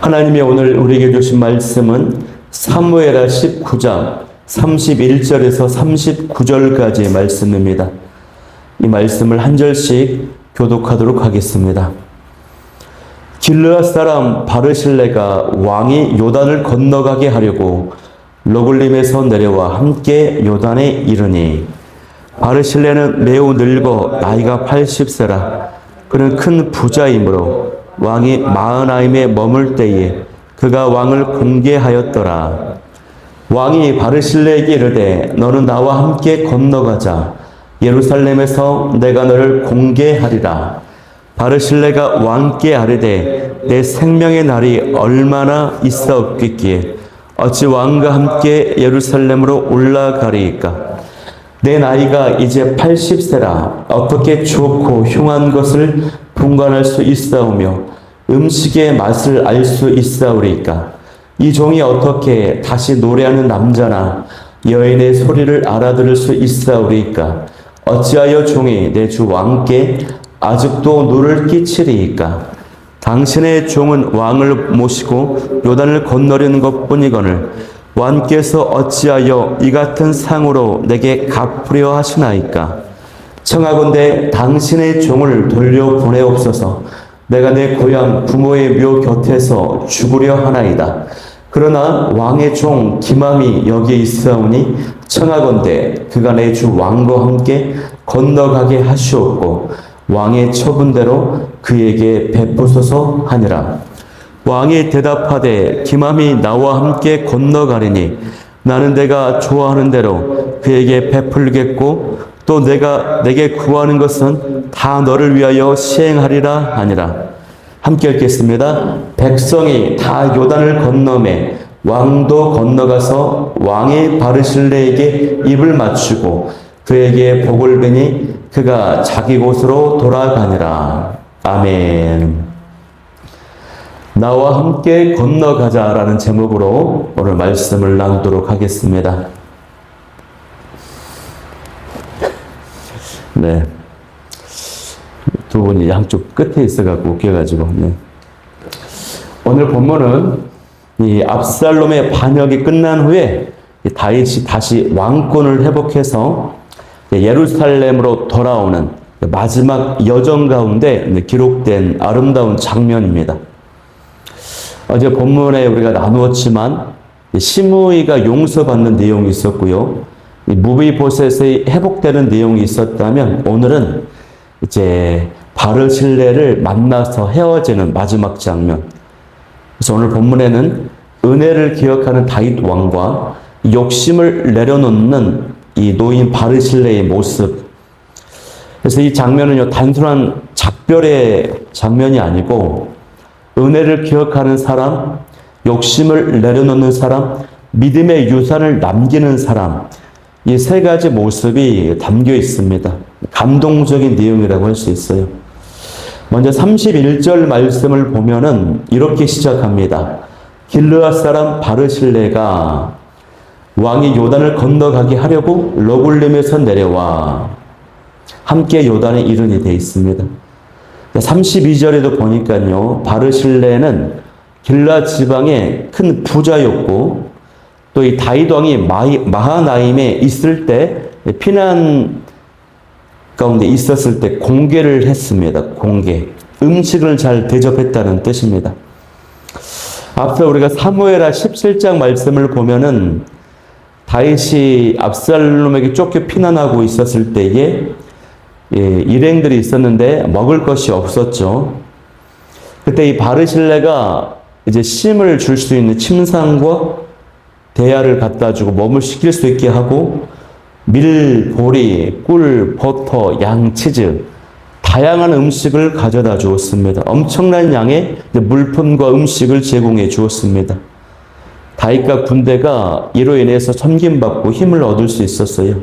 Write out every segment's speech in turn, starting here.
하나님이 오늘 우리에게 주신 말씀은 사무엘하 19장 31절에서 39절까지의 말씀입니다. 이 말씀을 한 절씩 교독하도록 하겠습니다. 길르앗 사람 바르실레가 왕이 요단을 건너가게 하려고 러굴림에서 내려와 함께 요단에 이르니 바르실레는 매우 늙어 나이가 80세라. 그는 큰 부자이므로 왕이 마하나임에 머물 때에 그가 왕을 공개하였더라. 왕이 바르실레에게 이르되 너는 나와 함께 건너가자. 예루살렘에서 내가 너를 공개하리라. 바르실레가 왕께 아뢰되 내 생명의 날이 얼마나 있사옵겠기에 어찌 왕과 함께 예루살렘으로 올라가리이까. 내 나이가 이제 80세라. 어떻게 좋고 흉한 것을 분간할 수 있사오며 음식의 맛을 알 수 있사오리이까. 이 종이 어떻게 다시 노래하는 남자나 여인의 소리를 알아들을 수 있사오리이까. 어찌하여 종이 내 주 왕께 아직도 누를 끼치리이까. 당신의 종은 왕을 모시고 요단을 건너려는 것뿐이거늘 왕께서 어찌하여 이 같은 상으로 내게 갚으려 하시나이까. 청하건대 당신의 종을 돌려보내옵소서. 내가 내 고향 부모의 묘 곁에서 죽으려 하나이다. 그러나 왕의 종 기맘이 여기에 있사오니 청하건대 그가 내 주 왕과 함께 건너가게 하시옵고 왕의 처분대로 그에게 베푸소서 하니라. 왕이 대답하되 기맘이 나와 함께 건너가리니 나는 내가 좋아하는 대로 그에게 베풀겠고 또 내가 내게 구하는 것은 다 너를 위하여 시행하리라 하니라. 함께 읽겠습니다. 백성이 다 요단을 건너매 왕도 건너가서 왕이 바르실레에게 입을 맞추고 그에게 복을 베니 그가 자기 곳으로 돌아가니라. 아멘. 나와 함께 건너가자라는 제목으로 오늘 말씀을 나누도록 하겠습니다. 네. 두 분이 양쪽 끝에 있어갖고 웃겨가지고. 네. 오늘 본문은 이 압살롬의 반역이 끝난 후에 다윗이 다시 왕권을 회복해서 예루살렘으로 돌아오는 마지막 여정 가운데 기록된 아름다운 장면입니다. 어제 본문에 우리가 나누었지만 시므이가 용서받는 내용이 있었고요. 무비보셋의 회복되는 내용이 있었다면 오늘은 이제 바르실레를 만나서 헤어지는 마지막 장면. 그래서 오늘 본문에는 은혜를 기억하는 다윗 왕과 욕심을 내려놓는 이 노인 바르실레의 모습. 그래서 이 장면은요, 단순한 작별의 장면이 아니고 은혜를 기억하는 사람, 욕심을 내려놓는 사람, 믿음의 유산을 남기는 사람, 이 세 가지 모습이 담겨 있습니다. 감동적인 내용이라고 할 수 있어요. 먼저 31절 말씀을 보면은 이렇게 시작합니다. 길르앗 사람 바르실레가 왕이 요단을 건너가게 하려고 러굴림에서 내려와 함께 요단에 이르니 되어 있습니다. 32절에도 보니까요, 바르실레는 길르앗 지방의 큰 부자였고 또 이 다윗 왕이 마하나임에 있을 때 피난 가운데 있었을 때 공개를 했습니다. 공개. 음식을 잘 대접했다는 뜻입니다. 앞서 우리가 사무엘하 17장 말씀을 보면은 다윗이 압살롬에게 쫓겨 피난하고 있었을 때에 일행들이 있었는데 먹을 것이 없었죠. 그때 이 바르실레가 이제 심을 줄 수 있는 침상과 대야를 갖다 주고 몸을 식힐 수 있게 하고 밀, 보리, 꿀, 버터, 양, 치즈 다양한 음식을 가져다 주었습니다. 엄청난 양의 물품과 음식을 제공해 주었습니다. 다윗과 군대가 이로 인해서 섬김받고 힘을 얻을 수 있었어요.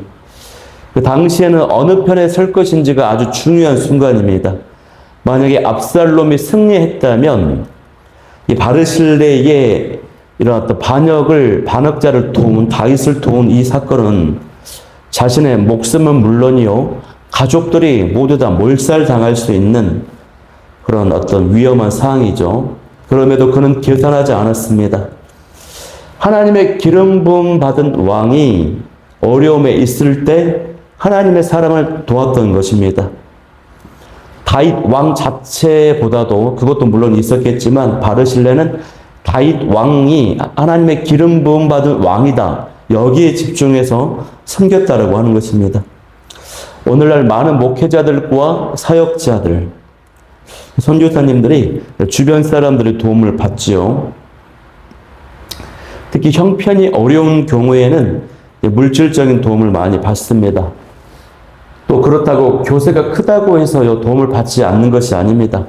그 당시에는 어느 편에 설 것인지가 아주 중요한 순간입니다. 만약에 압살롬이 승리했다면 이 바르실레의 이런 어떤 반역자를 도운 다윗을 도운 이 사건은 자신의 목숨은 물론이요 가족들이 모두 다 몰살당할 수 있는 그런 어떤 위험한 상황이죠. 그럼에도 그는 계산하지 않았습니다. 하나님의 기름 부음 받은 왕이 어려움에 있을 때 하나님의 사람을 도왔던 것입니다. 다윗 왕 자체보다도 그것도 물론 있었겠지만 바르실레는 다윗 왕이 하나님의 기름 부음 받은 왕이다. 여기에 집중해서 섬겼다라고 하는 것입니다. 오늘날 많은 목회자들과 사역자들, 선교사님들이 주변 사람들의 도움을 받지요. 특히 형편이 어려운 경우에는 물질적인 도움을 많이 받습니다. 또 그렇다고 교세가 크다고 해서 도움을 받지 않는 것이 아닙니다.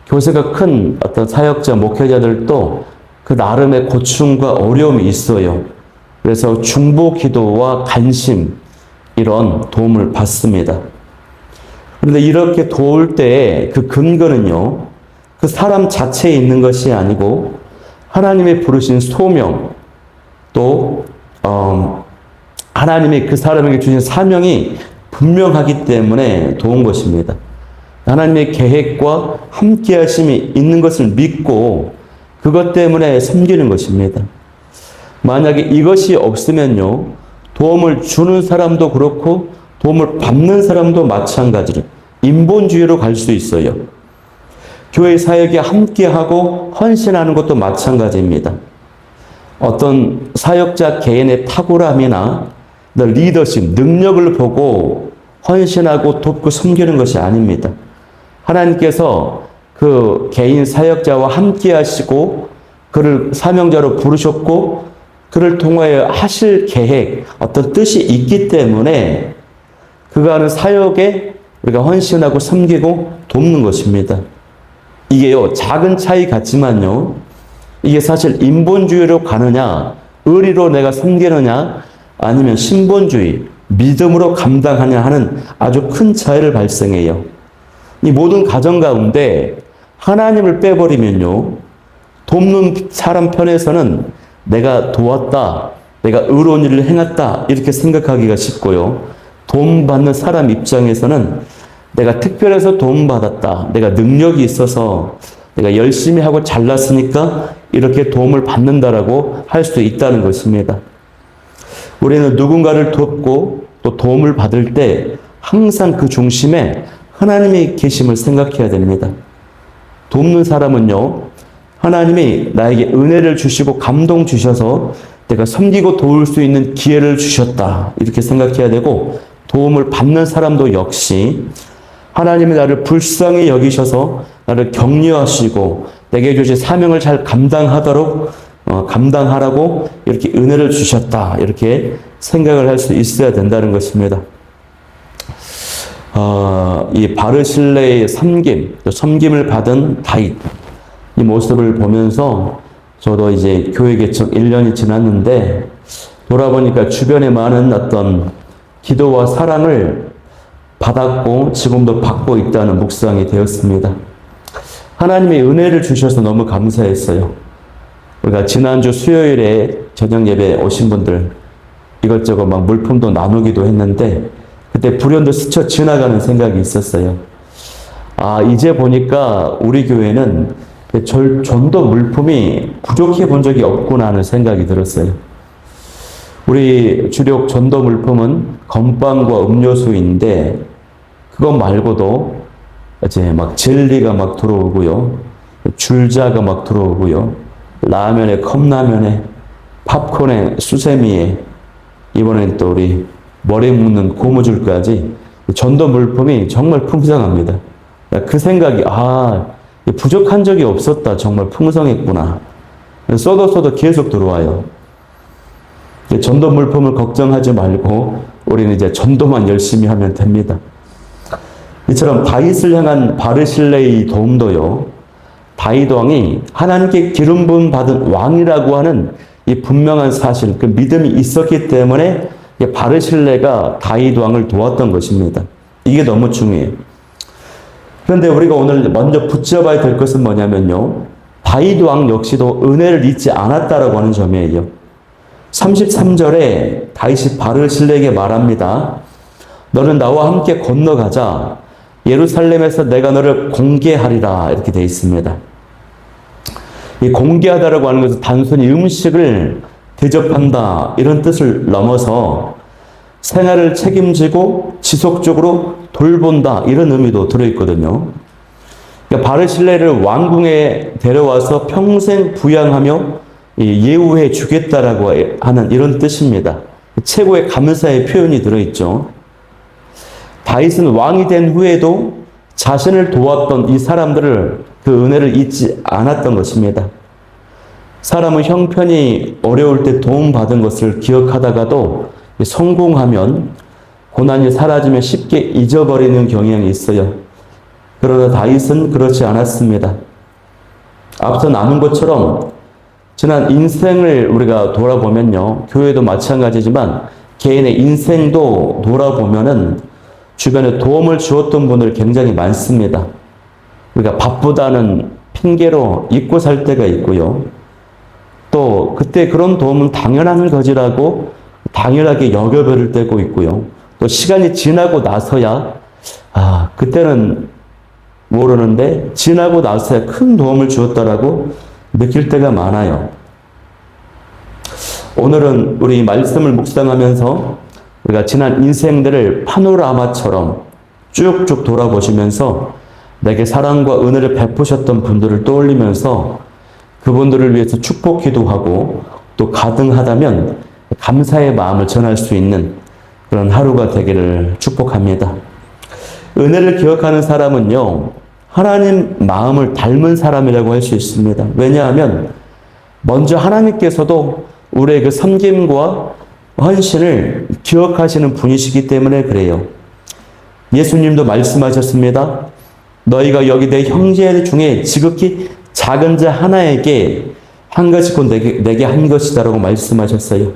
교세가 큰 어떤 사역자, 목회자들도 그 나름의 고충과 어려움이 있어요. 그래서 중보 기도와 관심, 이런 도움을 받습니다. 그런데 이렇게 도울 때의 그 근거는요, 그 사람 자체에 있는 것이 아니고 하나님이 부르신 소명, 또 하나님이 그 사람에게 주신 사명이 분명하기 때문에 도운 것입니다. 하나님의 계획과 함께하심이 있는 것을 믿고 그것 때문에 섬기는 것입니다. 만약에 이것이 없으면요, 도움을 주는 사람도 그렇고 도움을 받는 사람도 마찬가지로 인본주의로 갈 수 있어요. 교회 사역에 함께하고 헌신하는 것도 마찬가지입니다. 어떤 사역자 개인의 탁월함이나 리더십, 능력을 보고 헌신하고 돕고 섬기는 것이 아닙니다. 하나님께서 그 개인 사역자와 함께 하시고 그를 사명자로 부르셨고 그를 통하여 하실 계획, 어떤 뜻이 있기 때문에 그가 하는 사역에 우리가 헌신하고 섬기고 돕는 것입니다. 이게요, 작은 차이 같지만요, 이게 사실 인본주의로 가느냐, 의리로 내가 섬기느냐, 아니면 신본주의, 믿음으로 감당하냐 하는 아주 큰 차이를 발생해요. 이 모든 가정 가운데 하나님을 빼버리면요, 돕는 사람 편에서는 내가 도왔다, 내가 의로운 일을 행했다, 이렇게 생각하기가 쉽고요. 도움받는 사람 입장에서는 내가 특별해서 도움받았다, 내가 능력이 있어서 내가 열심히 하고 잘났으니까 이렇게 도움을 받는다라고 할 수 있다는 것입니다. 우리는 누군가를 돕고 또 도움을 받을 때 항상 그 중심에 하나님이 계심을 생각해야 됩니다. 돕는 사람은요, 하나님이 나에게 은혜를 주시고 감동 주셔서 내가 섬기고 도울 수 있는 기회를 주셨다, 이렇게 생각해야 되고, 도움을 받는 사람도 역시 하나님이 나를 불쌍히 여기셔서 나를 격려하시고 내게 주신 사명을 잘 감당하라고 이렇게 은혜를 주셨다, 이렇게 생각을 할 수 있어야 된다는 것입니다. 이 바르실레의 섬김을 받은 다윗, 이 모습을 보면서 저도 이제 교회 개척 1년이 지났는데 돌아보니까 주변에 많은 어떤 기도와 사랑을 받았고 지금도 받고 있다는 묵상이 되었습니다. 하나님의 은혜를 주셔서 너무 감사했어요. 우리가 지난주 수요일에 저녁 예배에 오신 분들 이것저것 막 물품도 나누기도 했는데 그때 불현듯 스쳐 지나가는 생각이 있었어요. 이제 보니까 우리 교회는 전도 물품이 부족해 본 적이 없구나 하는 생각이 들었어요. 우리 주력 전도 물품은 건빵과 음료수인데 그것 말고도 이제 막 젤리가 막 들어오고요, 줄자가 막 들어오고요, 라면에 컵라면에 팝콘에 수세미에 이번엔 또 우리 머리 묶는 고무줄까지 전도 물품이 정말 풍성합니다. 그 생각이 부족한 적이 없었다, 정말 풍성했구나. 써도 계속 들어와요. 전도 물품을 걱정하지 말고 우리는 이제 전도만 열심히 하면 됩니다. 이처럼 다윗을 향한 바르실레의 도움도요, 다윗 왕이 하나님께 기름 부음 받은 왕이라고 하는 이 분명한 사실, 그 믿음이 있었기 때문에 바르실레가 다윗 왕을 도왔던 것입니다. 이게 너무 중요해요. 그런데 우리가 오늘 먼저 붙잡아야 될 것은 뭐냐면요, 다윗 왕 역시도 은혜를 잊지 않았다라고 하는 점이에요. 33절에 다윗이 바르실레에게 말합니다. 너는 나와 함께 건너가자. 예루살렘에서 내가 너를 공개하리라. 이렇게 되어 있습니다. 이 공개하다라고 하는 것은 단순히 음식을 대접한다 이런 뜻을 넘어서 생활을 책임지고 지속적으로 돌본다 이런 의미도 들어있거든요. 그러니까 바르실레를 왕궁에 데려와서 평생 부양하며 예우해 주겠다라고 하는 이런 뜻입니다. 최고의 감사의 표현이 들어있죠. 다윗은 왕이 된 후에도 자신을 도왔던 이 사람들을 그 은혜를 잊지 않았던 것입니다. 사람은 형편이 어려울 때 도움받은 것을 기억하다가도 성공하면 고난이 사라지면 쉽게 잊어버리는 경향이 있어요. 그러나 다윗은 그렇지 않았습니다. 앞서 나눈 것처럼 지난 인생을 우리가 돌아보면요. 교회도 마찬가지지만 개인의 인생도 돌아보면은 주변에 도움을 주었던 분들 굉장히 많습니다. 우리가 바쁘다는 핑계로 잊고 살 때가 있고요. 또 그때 그런 도움은 당연한 것이라고 당연하게 여겨버릴 때고 있고요. 또 시간이 지나고 나서야 그때는 모르는데 지나고 나서야 큰 도움을 주었다라고 느낄 때가 많아요. 오늘은 우리 말씀을 묵상하면서 우리가 지난 인생들을 파노라마처럼 쭉쭉 돌아보시면서 내게 사랑과 은혜를 베푸셨던 분들을 떠올리면서 그분들을 위해서 축복 기도하고 또 가능하다면 감사의 마음을 전할 수 있는 그런 하루가 되기를 축복합니다. 은혜를 기억하는 사람은요, 하나님 마음을 닮은 사람이라고 할 수 있습니다. 왜냐하면 먼저 하나님께서도 우리의 그 섬김과 헌신을 기억하시는 분이시기 때문에 그래요. 예수님도 말씀하셨습니다. 너희가 여기 내 형제 중에 지극히 작은 자 하나에게 한 것이 곧 내게 한 것이다라고 말씀하셨어요.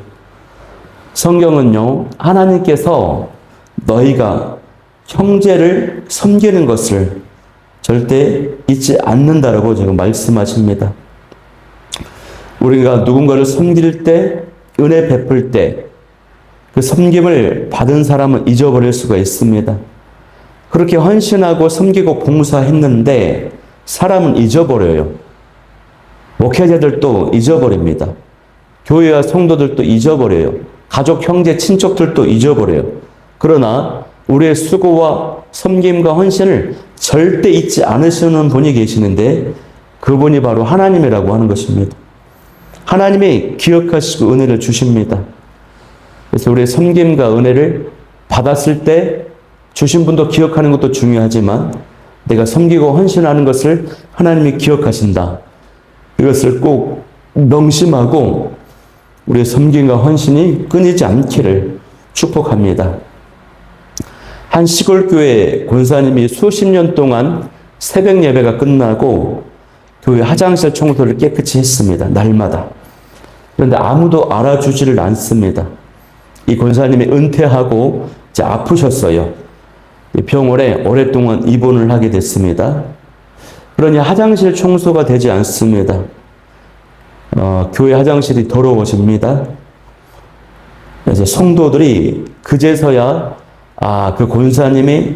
성경은요, 하나님께서 너희가 형제를 섬기는 것을 절대 잊지 않는다라고 지금 말씀하십니다. 우리가 누군가를 섬길 때, 은혜 베풀 때, 그 섬김을 받은 사람은 잊어버릴 수가 있습니다. 그렇게 헌신하고 섬기고 봉사했는데 사람은 잊어버려요. 목회자들도 잊어버립니다. 교회와 성도들도 잊어버려요. 가족, 형제, 친척들도 잊어버려요. 그러나 우리의 수고와 섬김과 헌신을 절대 잊지 않으시는 분이 계시는데 그분이 바로 하나님이라고 하는 것입니다. 하나님이 기억하시고 은혜를 주십니다. 그래서 우리의 섬김과 은혜를 받았을 때 주신 분도 기억하는 것도 중요하지만 내가 섬기고 헌신하는 것을 하나님이 기억하신다. 이것을 꼭 명심하고 우리의 섬김과 헌신이 끊이지 않기를 축복합니다. 한 시골교회 권사님이 수십 년 동안 새벽 예배가 끝나고 교회 화장실 청소를 깨끗이 했습니다. 날마다. 그런데 아무도 알아주지를 않습니다. 이 권사님이 은퇴하고 이제 아프셨어요. 병원에 오랫동안 입원을 하게 됐습니다. 그러니 화장실 청소가 되지 않습니다. 교회 화장실이 더러워집니다. 그래서 성도들이 그제서야 그 권사님이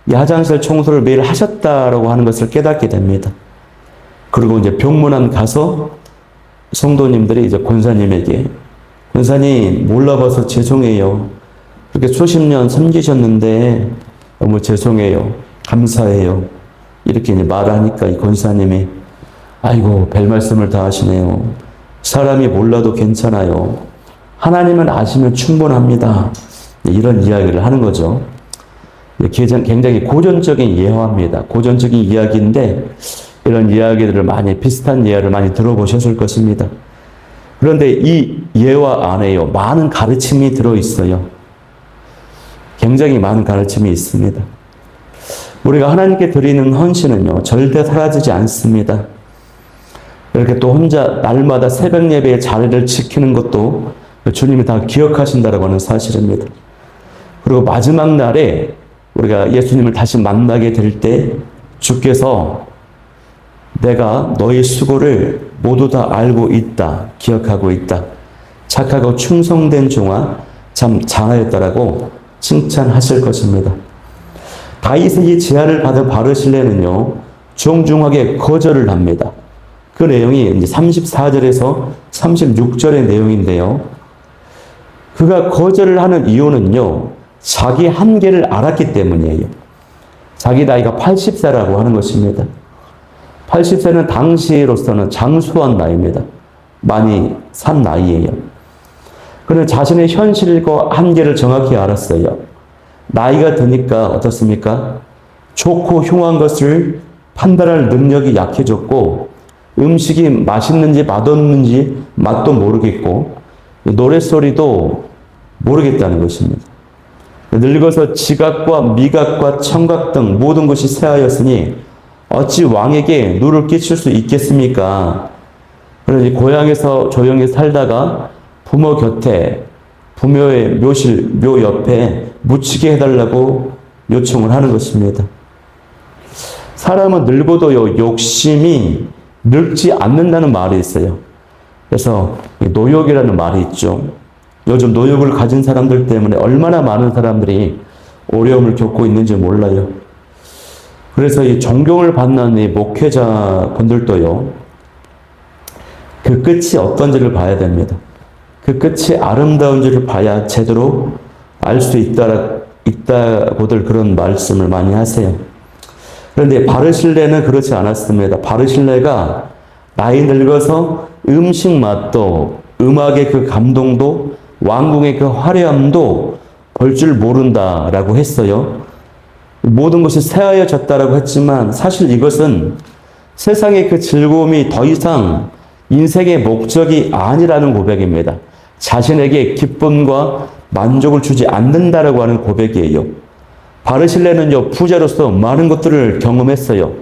이 화장실 청소를 매일 하셨다라고 하는 것을 깨닫게 됩니다. 그리고 이제 병문안 가서 성도님들이 이제 권사님에게 권사님 몰라봐서 죄송해요. 그렇게 수십 년 섬기셨는데 너무 죄송해요. 감사해요. 이렇게 이제 말하니까 이 권사님이 아이고 별 말씀을 다 하시네요. 사람이 몰라도 괜찮아요. 하나님은 아시면 충분합니다. 이런 이야기를 하는 거죠. 굉장히 고전적인 예화입니다. 고전적인 이야기인데 이런 이야기들을 많이 비슷한 예화를 많이 들어보셨을 것입니다. 그런데 이 예화 안에요 많은 가르침이 들어있어요. 굉장히 많은 가르침이 있습니다. 우리가 하나님께 드리는 헌신은요 절대 사라지지 않습니다. 이렇게 또 혼자 날마다 새벽 예배의 자리를 지키는 것도 주님이 다 기억하신다라고 하는 사실입니다. 그리고 마지막 날에 우리가 예수님을 다시 만나게 될 때 주께서 내가 너의 수고를 모두 다 알고 있다, 기억하고 있다. 착하고 충성된 종아 참 잘하였다라고 칭찬하실 것입니다. 다윗의 이 제안을 받은 바르실레는요 정중하게 거절을 합니다. 그 내용이 이제 34절에서 36절의 내용인데요. 그가 거절을 하는 이유는요, 자기 한계를 알았기 때문이에요. 자기 나이가 80세라고 하는 것입니다. 80세는 당시로서는 장수한 나이입니다. 많이 산 나이예요. 그는 자신의 현실과 한계를 정확히 알았어요. 나이가 드니까 어떻습니까? 좋고 흉한 것을 판단할 능력이 약해졌고, 음식이 맛있는지 맛없는지 맛도 모르겠고, 노랫소리도 모르겠다는 것입니다. 늙어서 지각과 미각과 청각 등 모든 것이 쇠하였으니 어찌 왕에게 누를 끼칠 수 있겠습니까? 그러니 고향에서 조용히 살다가 부모 곁에, 부모의 묘실, 묘 옆에 묻히게 해달라고 요청을 하는 것입니다. 사람은 늙어도요, 욕심이 늙지 않는다는 말이 있어요. 그래서 노욕이라는 말이 있죠. 요즘 노욕을 가진 사람들 때문에 얼마나 많은 사람들이 어려움을 겪고 있는지 몰라요. 그래서 이 존경을 받는 이 목회자분들도요, 그 끝이 어떤지를 봐야 됩니다. 그 끝이 아름다운지를 봐야 제대로 알 수 있다고들 그런 말씀을 많이 하세요. 그런데 바르실레는 그렇지 않았습니다. 바르실레가 나이 늙어서 음식 맛도, 음악의 그 감동도, 왕궁의 그 화려함도 볼 줄 모른다라고 했어요. 모든 것이 새하여졌다라고 했지만 사실 이것은 세상의 그 즐거움이 더 이상 인생의 목적이 아니라는 고백입니다. 자신에게 기쁨과 만족을 주지 않는다라고 하는 고백이에요. 바르실레는요, 부자로서 많은 것들을 경험했어요.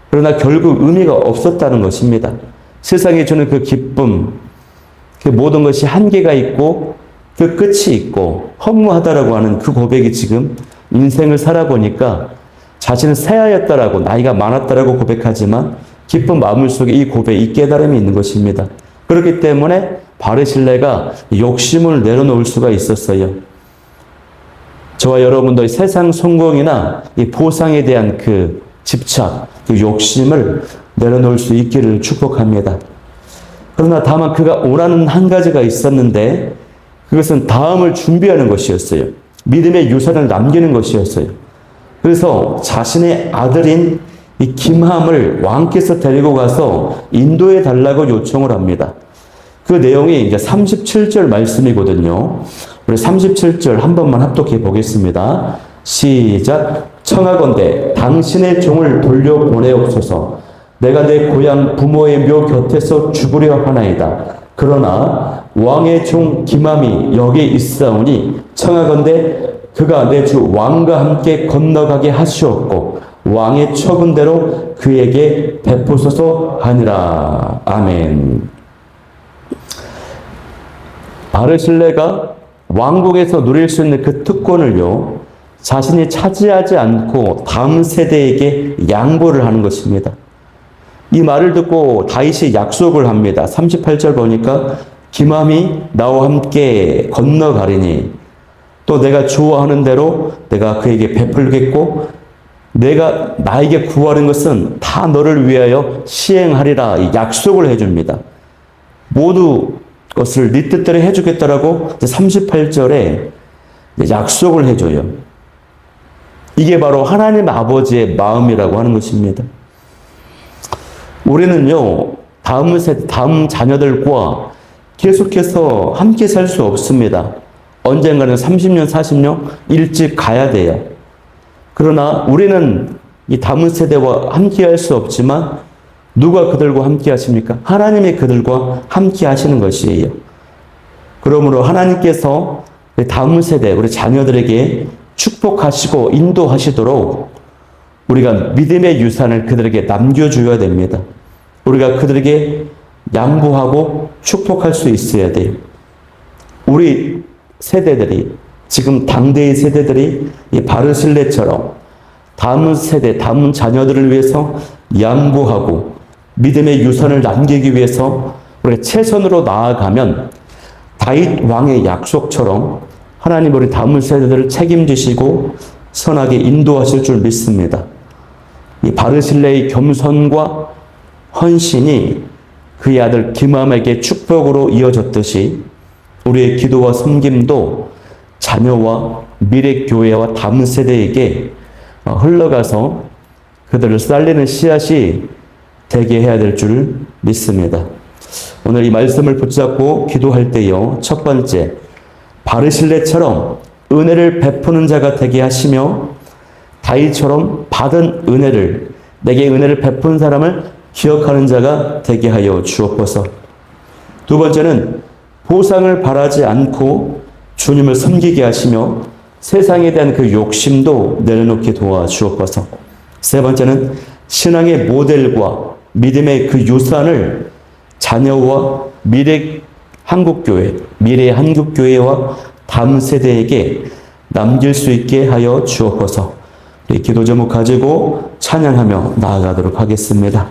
그러나 결국 의미가 없었다는 것입니다. 세상에 주는 그 기쁨, 그 모든 것이 한계가 있고 그 끝이 있고 허무하다라고 하는 그 고백이 지금 인생을 살아보니까 자신은 새하였다라고, 나이가 많았다라고 고백하지만 기쁜 마음 속에 이 고백에 이 깨달음이 있는 것입니다. 그렇기 때문에 바르실레가 욕심을 내려놓을 수가 있었어요. 저와 여러분도 세상 성공이나 이 보상에 대한 그 집착, 그 욕심을 내려놓을 수 있기를 축복합니다. 그러나 다만 그가 원하는 한 가지가 있었는데 그것은 다음을 준비하는 것이었어요. 믿음의 유산을 남기는 것이었어요. 그래서 자신의 아들인 이 김함을 왕께서 데리고 가서 인도해 달라고 요청을 합니다. 그 내용이 이제 37절 말씀이거든요. 우리 37절 한 번만 합독해 보겠습니다. 시작. 청하건대 당신의 종을 돌려보내옵소서. 내가 내 고향 부모의 묘 곁에서 죽으려 하나이다. 그러나 왕의 종 김함이 여기 있사오니 청하건대 그가 내 주 왕과 함께 건너가게 하시옵고 왕의 처분대로 그에게 베푸소서 하니라. 아멘. 바르실레가 왕국에서 누릴 수 있는 그 특권을요, 자신이 차지하지 않고 다음 세대에게 양보를 하는 것입니다. 이 말을 듣고 다윗이 약속을 합니다. 38절 보니까 김함이 나와 함께 건너가리니 또 내가 좋아하는 대로 내가 그에게 베풀겠고 내가 나에게 구하는 것은 다 너를 위하여 시행하리라 약속을 해줍니다. 모두 것을 네 뜻대로 해주겠다라고 38절에 약속을 해줘요. 이게 바로 하나님 아버지의 마음이라고 하는 것입니다. 우리는요, 다음 세대, 다음 자녀들과 계속해서 함께 살 수 없습니다. 언젠가는 30년, 40년 일찍 가야 돼요. 그러나 우리는 이 다음 세대와 함께 할 수 없지만 누가 그들과 함께 하십니까? 하나님이 그들과 함께 하시는 것이에요. 그러므로 하나님께서 다음 세대, 우리 자녀들에게 축복하시고 인도하시도록 우리가 믿음의 유산을 그들에게 남겨줘야 됩니다. 우리가 그들에게 양보하고 축복할 수 있어야 돼요. 우리 세대들이, 지금 당대의 세대들이 이 바르실레처럼 다음 세대, 다음 자녀들을 위해서 양보하고 믿음의 유산을 남기기 위해서 우리가 최선으로 나아가면 다윗 왕의 약속처럼 하나님 우리 다음 세대들을 책임지시고 선하게 인도하실 줄 믿습니다. 이 바르실레의 겸손과 헌신이 그의 아들 김함에게 축복으로 이어졌듯이 우리의 기도와 섬김도 자녀와 미래 교회와 다음 세대에게 흘러가서 그들을 살리는 씨앗이 되게 해야 될 줄 믿습니다. 오늘 이 말씀을 붙잡고 기도할 때요. 첫 번째, 바르실레처럼 은혜를 베푸는 자가 되게 하시며 다윗처럼 받은 은혜를, 내게 은혜를 베푼 사람을 기억하는 자가 되게 하여 주옵소서. 두 번째는 보상을 바라지 않고 주님을 섬기게 하시며 세상에 대한 그 욕심도 내려놓게 도와주옵소서. 세 번째는 신앙의 모델과 믿음의 그 유산을 자녀와 미래의 한국교회와 다음 세대에게 남길 수 있게 하여 주옵소서. 우리 기도 제목 가지고 찬양하며 나아가도록 하겠습니다.